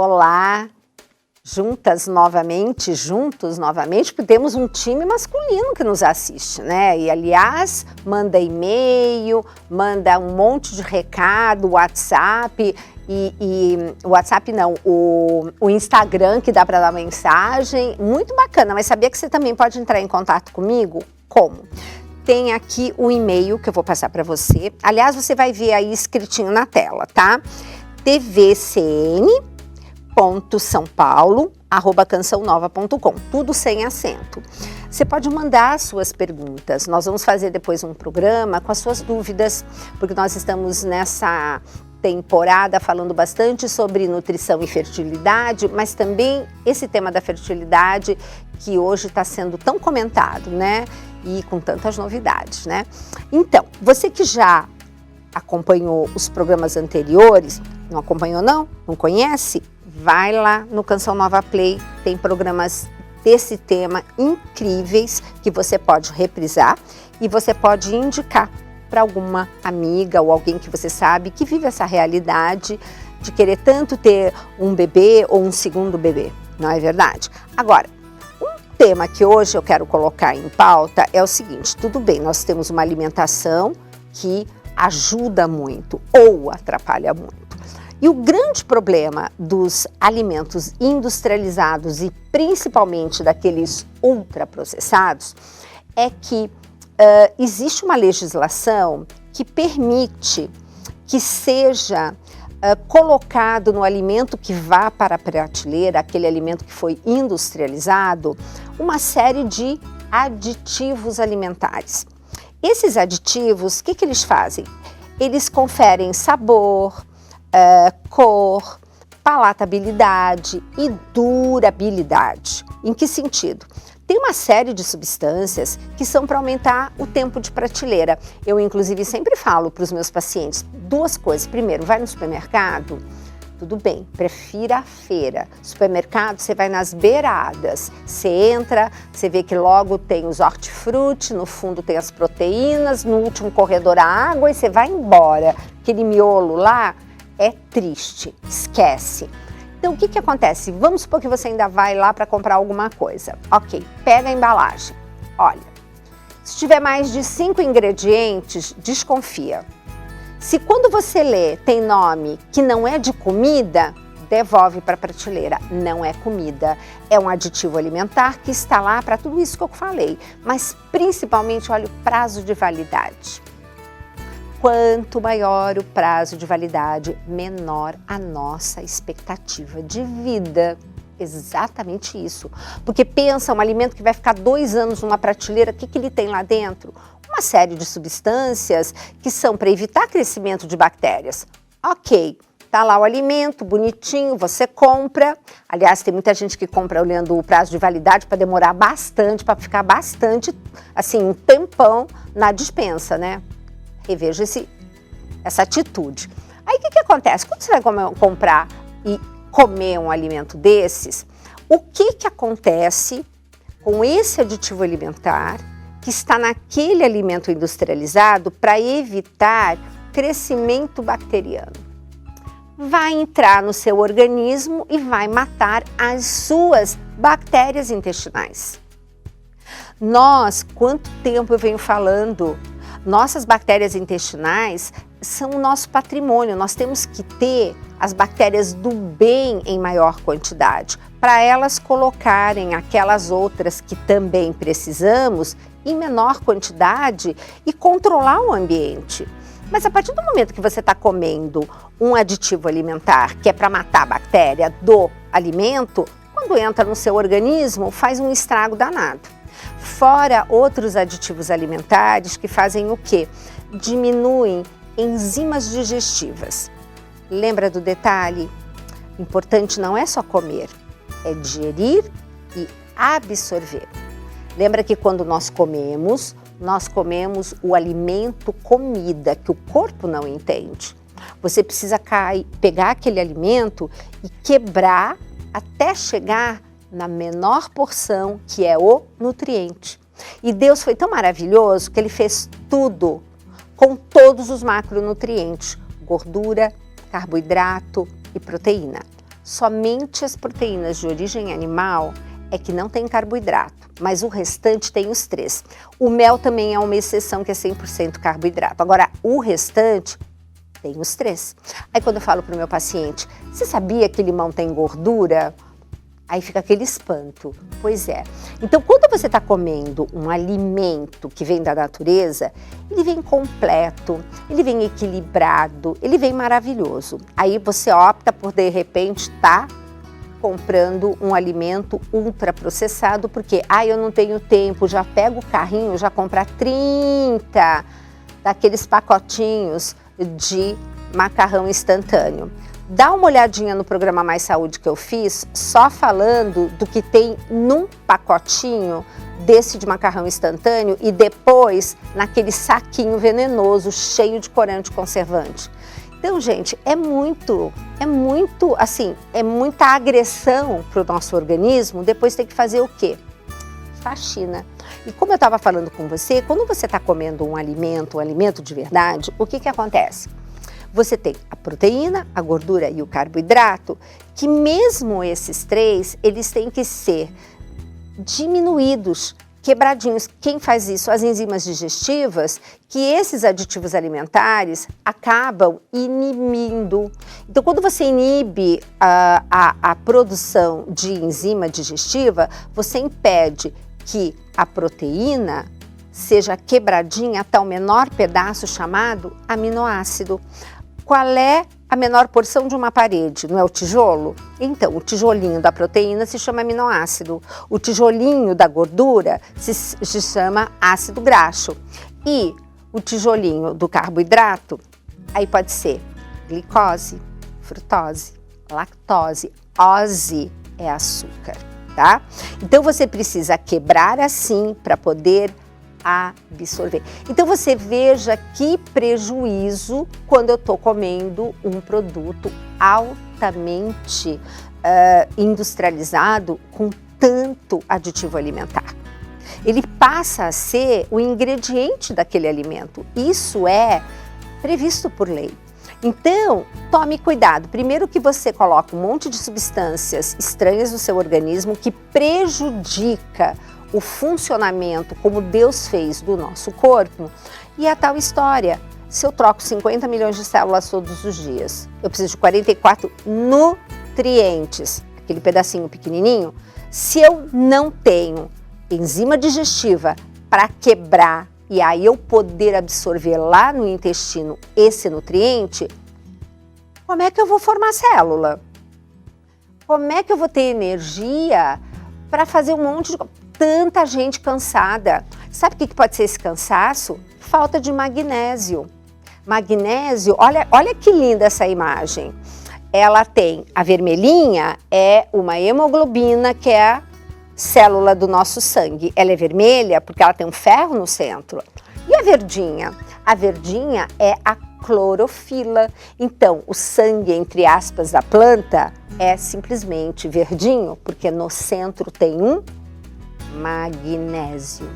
Olá, juntos novamente, porque temos um time masculino que nos assiste, né? E, aliás, manda e-mail, manda um monte de recado, WhatsApp, o WhatsApp não, o Instagram que dá para dar mensagem, muito bacana. Mas sabia que você também pode entrar em contato comigo? Como? Tem aqui o e-mail que eu vou passar para você. Aliás, você vai ver aí escritinho na tela, tá? tvcn.saopaulo@cançãonova.com, tudo sem acento. Você pode mandar suas perguntas. Nós vamos fazer depois um programa com as suas dúvidas, porque nós estamos nessa temporada falando bastante sobre nutrição e fertilidade, mas também esse tema da fertilidade que hoje está sendo tão comentado, né? E com tantas novidades, né? Então, você que já acompanhou os programas anteriores, não acompanhou não? Não conhece? Vai lá no Canção Nova Play, tem programas desse tema incríveis que você pode reprisar e você pode indicar para alguma amiga ou alguém que você sabe que vive essa realidade de querer tanto ter um bebê ou um segundo bebê, não é verdade? Agora, um tema que hoje eu quero colocar em pauta é o seguinte: tudo bem, nós temos uma alimentação que ajuda muito ou atrapalha muito. E o grande problema dos alimentos industrializados e principalmente daqueles ultraprocessados é que existe uma legislação que permite que seja colocado no alimento que vá para a prateleira, aquele alimento que foi industrializado, uma série de aditivos alimentares. Esses aditivos, o que eles fazem? Eles conferem sabor, cor, palatabilidade e durabilidade. Em que sentido? Tem uma série de substâncias que são para aumentar o tempo de prateleira. Eu, inclusive, sempre falo para os meus pacientes duas coisas. Primeiro, vai no supermercado, tudo bem, prefira a feira. Supermercado, você vai nas beiradas. Você entra, você vê que logo tem os hortifruti, no fundo tem as proteínas, no último corredor a água e você vai embora. Aquele miolo lá é triste, esquece. Então, o que acontece? Vamos supor que você ainda vai lá para comprar alguma coisa. Ok, pega a embalagem. Olha, se tiver mais de 5 ingredientes, desconfia. Se quando você lê tem nome que não é de comida, devolve para a prateleira. Não é comida, é um aditivo alimentar que está lá para tudo isso que eu falei. Mas, principalmente, olha o prazo de validade. Quanto maior o prazo de validade, menor a nossa expectativa de vida. Exatamente isso. Porque pensa, um alimento que vai ficar 2 anos numa prateleira, o que ele tem lá dentro? Uma série de substâncias que são para evitar crescimento de bactérias. Ok, tá lá o alimento, bonitinho, você compra. Aliás, tem muita gente que compra olhando o prazo de validade para demorar bastante, para ficar bastante, assim, um tempão na despensa, né? Reveja essa atitude. Aí o que acontece? Quando você vai comprar e comer um alimento desses, o que acontece com esse aditivo alimentar que está naquele alimento industrializado para evitar crescimento bacteriano? Vai entrar no seu organismo e vai matar as suas bactérias intestinais. Quanto tempo eu venho falando? Nossas bactérias intestinais são o nosso patrimônio. Nós temos que ter as bactérias do bem em maior quantidade, para elas colocarem aquelas outras que também precisamos em menor quantidade e controlar o ambiente. Mas a partir do momento que você está comendo um aditivo alimentar que é para matar a bactéria do alimento, quando entra no seu organismo, faz um estrago danado. Fora outros aditivos alimentares que fazem o quê? Diminuem enzimas digestivas. Lembra do detalhe? O importante não é só comer, é digerir e absorver. Lembra que quando nós comemos o alimento comida, que o corpo não entende. Você precisa pegar aquele alimento e quebrar até chegar na menor porção, que é o nutriente. E Deus foi tão maravilhoso que Ele fez tudo com todos os macronutrientes, gordura, carboidrato e proteína. Somente as proteínas de origem animal é que não tem carboidrato, mas o restante tem os 3. O mel também é uma exceção, que é 100% carboidrato. Agora, o restante tem os 3. Aí quando eu falo para o meu paciente, você sabia que limão tem gordura? Aí fica aquele espanto. Pois é. Então, quando você está comendo um alimento que vem da natureza, ele vem completo, ele vem equilibrado, ele vem maravilhoso. Aí você opta por, de repente, estar comprando um alimento ultraprocessado, porque eu não tenho tempo, já pego o carrinho, já compra 30 daqueles pacotinhos de macarrão instantâneo. Dá uma olhadinha no programa Mais Saúde que eu fiz, só falando do que tem num pacotinho desse de macarrão instantâneo e depois naquele saquinho venenoso, cheio de corante conservante. Então, gente, é muita agressão para o nosso organismo, depois tem que fazer o quê? Faxina. E como eu estava falando com você, quando você está comendo um alimento de verdade, o que acontece? Você tem a proteína, a gordura e o carboidrato, que mesmo esses 3, eles têm que ser diminuídos, quebradinhos. Quem faz isso? As enzimas digestivas, que esses aditivos alimentares acabam inibindo. Então, quando você inibe a produção de enzima digestiva, você impede que a proteína seja quebradinha até o menor pedaço chamado aminoácido. Qual é a menor porção de uma parede? Não é o tijolo? Então, o tijolinho da proteína se chama aminoácido. O tijolinho da gordura se chama ácido graxo. E o tijolinho do carboidrato, aí pode ser glicose, frutose, lactose, ose é açúcar, tá? Então, você precisa quebrar assim para poder absorver. Então você veja que prejuízo quando eu estou comendo um produto altamente industrializado com tanto aditivo alimentar. Ele passa a ser o ingrediente daquele alimento. Isso é previsto por lei. Então, tome cuidado. Primeiro que você coloca um monte de substâncias estranhas no seu organismo que prejudica o funcionamento como Deus fez do nosso corpo. E a tal história, se eu troco 50 milhões de células todos os dias, eu preciso de 44 nutrientes, aquele pedacinho pequenininho. Se eu não tenho enzima digestiva para quebrar e aí eu poder absorver lá no intestino esse nutriente, como é que eu vou formar célula? Como é que eu vou ter energia para fazer um monte de... Tanta gente cansada. Sabe o que pode ser esse cansaço? Falta de magnésio. Magnésio, olha que linda essa imagem. Ela tem, a vermelhinha é uma hemoglobina, que é a célula do nosso sangue. Ela é vermelha porque ela tem um ferro no centro. E a verdinha? A verdinha é a clorofila. Então, o sangue, entre aspas, da planta é simplesmente verdinho, porque no centro tem um magnésio.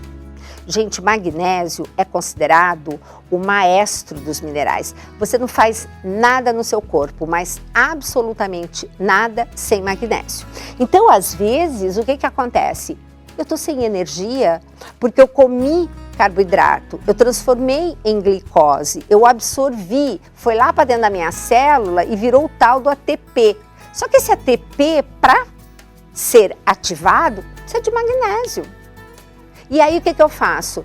Gente, magnésio é considerado o maestro dos minerais. Você não faz nada no seu corpo, mas absolutamente nada sem magnésio. Então, às vezes, o que acontece? Eu estou sem energia porque eu comi carboidrato, eu transformei em glicose, eu absorvi, foi lá para dentro da minha célula e virou o tal do ATP. Só que esse ATP, para ser ativado, precisa de magnésio. E aí o que eu faço?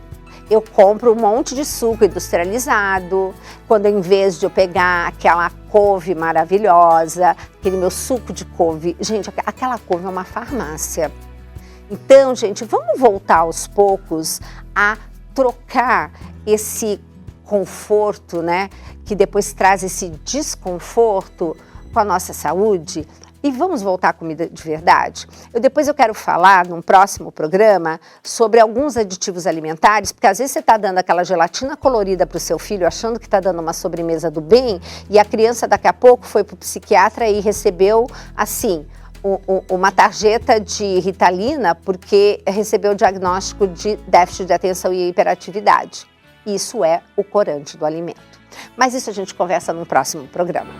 Eu compro um monte de suco industrializado, quando em vez de eu pegar aquela couve maravilhosa, aquele meu suco de couve, gente, aquela couve é uma farmácia. Então, gente, vamos voltar aos poucos a trocar esse conforto, né, que depois traz esse desconforto com a nossa saúde. E vamos voltar à comida de verdade? Depois eu quero falar num próximo programa sobre alguns aditivos alimentares, porque às vezes você está dando aquela gelatina colorida para o seu filho, achando que está dando uma sobremesa do bem, e a criança daqui a pouco foi para o psiquiatra e recebeu, assim, uma tarjeta de Ritalina porque recebeu o diagnóstico de déficit de atenção e hiperatividade. Isso é o corante do alimento. Mas isso a gente conversa num próximo programa.